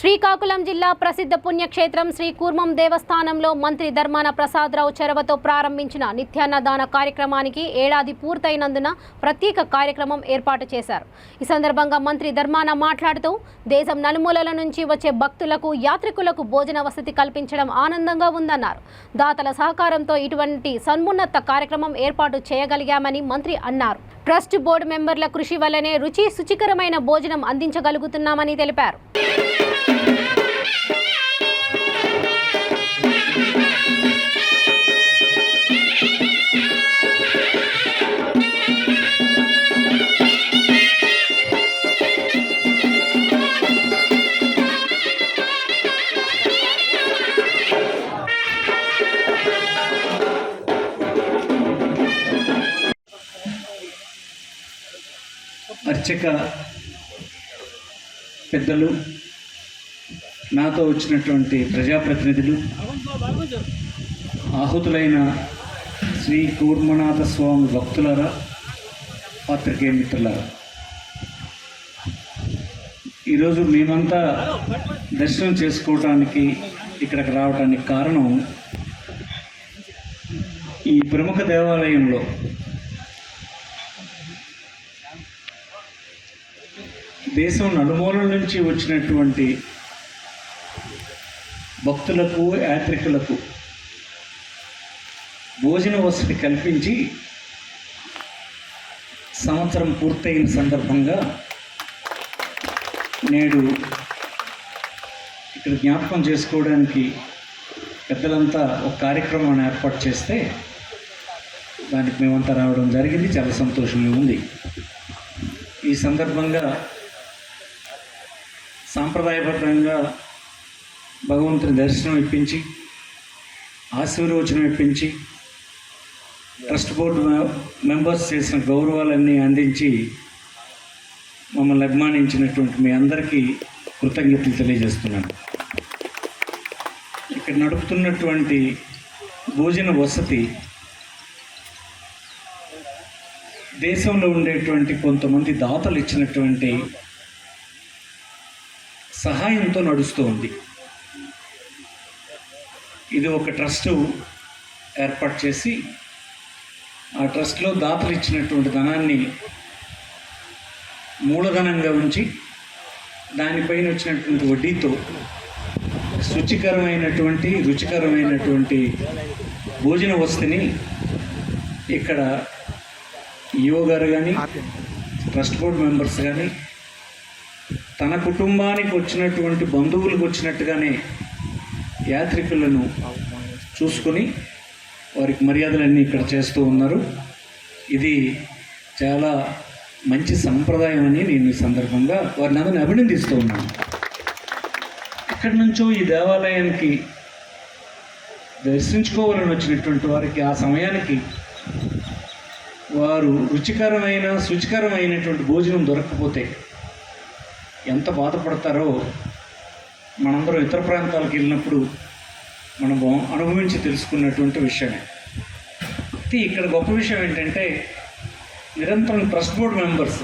శ్రీకాకుళం జిల్లా ప్రసిద్ధ పుణ్యక్షేత్రం శ్రీ కూర్మం దేవస్థానంలో మంత్రి ధర్మాన ప్రసాదరావు చొరవతో ప్రారంభించిన నిత్యాన్నదాన కార్యక్రమానికి ఏడాది పూర్తయినందున ప్రత్యేక కార్యక్రమం ఏర్పాటు చేశారు. ఈ సందర్భంగా మంత్రి ధర్మాన మాట్లాడుతూ దేశం నలుమూలల నుంచి వచ్చే భక్తులకు యాత్రికులకు భోజన వసతి కల్పించడం ఆనందంగా ఉందన్నారు. దాతల సహకారంతో ఇటువంటి సన్మున్నత కార్యక్రమం ఏర్పాటు చేయగలిగామని మంత్రి అన్నారు. ట్రస్ట్ బోర్డు మెంబర్ల కృషి వల్లనే శుచికరమైన భోజనం అందించగలుగుతున్నామని తెలిపారు. అర్చక పెద్దలు, నాతో వచ్చినటువంటి ప్రజాప్రతినిధులు, ఆహుతులైన శ్రీ కూర్మనాథ స్వామి భక్తులారా, పాత్రికేయ మిత్రులారా, ఈరోజు మేమంతా దర్శనం చేసుకోవడానికి ఇక్కడికి రావడానికి కారణం, ఈ ప్రముఖ దేవాలయంలో దేశం నలుమూలల నుంచి వచ్చినటువంటి భక్తులకు యాత్రికులకు భోజన వసతి కల్పించి సంవత్సరం పూర్తయిన సందర్భంగా నేడు ఇక్కడ జ్ఞాపకం చేసుకోవడానికి పెద్దలంతా ఒక కార్యక్రమాన్ని ఏర్పాటు చేస్తే దానికి మేమంతా రావడం జరిగింది. చాలా సంతోషంగా ఉంది. ఈ సందర్భంగా సాంప్రదాయబద్ధంగా భగవంతుని దర్శనం ఇప్పించి, ఆశీర్వచనం ఇప్పించి, ట్రస్ట్ బోర్డు మెంబర్స్ చేసిన గౌరవాలన్నీ అందించి మమ్మల్ని అభిమానించినటువంటి మీ అందరికీ కృతజ్ఞతలు తెలియజేస్తున్నాను. ఇక్కడ నడుపుతున్నటువంటి భోజన వసతి దేశంలో ఉండేటువంటి కొంతమంది దాతలు ఇచ్చినటువంటి సహాయంతో నడుస్తూ ఉంది. ఇది ఒక ట్రస్టు ఏర్పాటు చేసి ఆ ట్రస్ట్లో దాతలు ఇచ్చినటువంటి ధనాన్ని మూలధనంగా ఉంచి దానిపైన వచ్చినటువంటి వడ్డీతో రుచికరమైనటువంటి భోజన వసతిని ఇక్కడ ఈఓ గారు కానీ, ట్రస్ట్ బోర్డు మెంబర్స్ కానీ, తన కుటుంబానికి వచ్చినటువంటి బంధువులకు వచ్చినట్టుగానే యాత్రికులను చూసుకొని వారికి మర్యాదలన్నీ ఇక్కడ చేస్తూ ఉన్నారు. ఇది చాలా మంచి సంప్రదాయం అని నేను ఈ సందర్భంగా వారిని అందరిని అభినందిస్తూ ఉన్నాను. ఇక్కడి నుంచో ఈ దేవాలయానికి దర్శించుకోవాలని వచ్చినటువంటి వారికి ఆ సమయానికి వారు శుచికరమైనటువంటి భోజనం దొరకకపోతే ఎంత బాధపడతారో మనందరం ఇతర ప్రాంతాలకు వెళ్ళినప్పుడు మనం అనుభవించి తెలుసుకున్నటువంటి విషయమే. ఇక్కడ గొప్ప విషయం ఏంటంటే నిరంతరం ట్రస్ట్ బోర్డు మెంబర్స్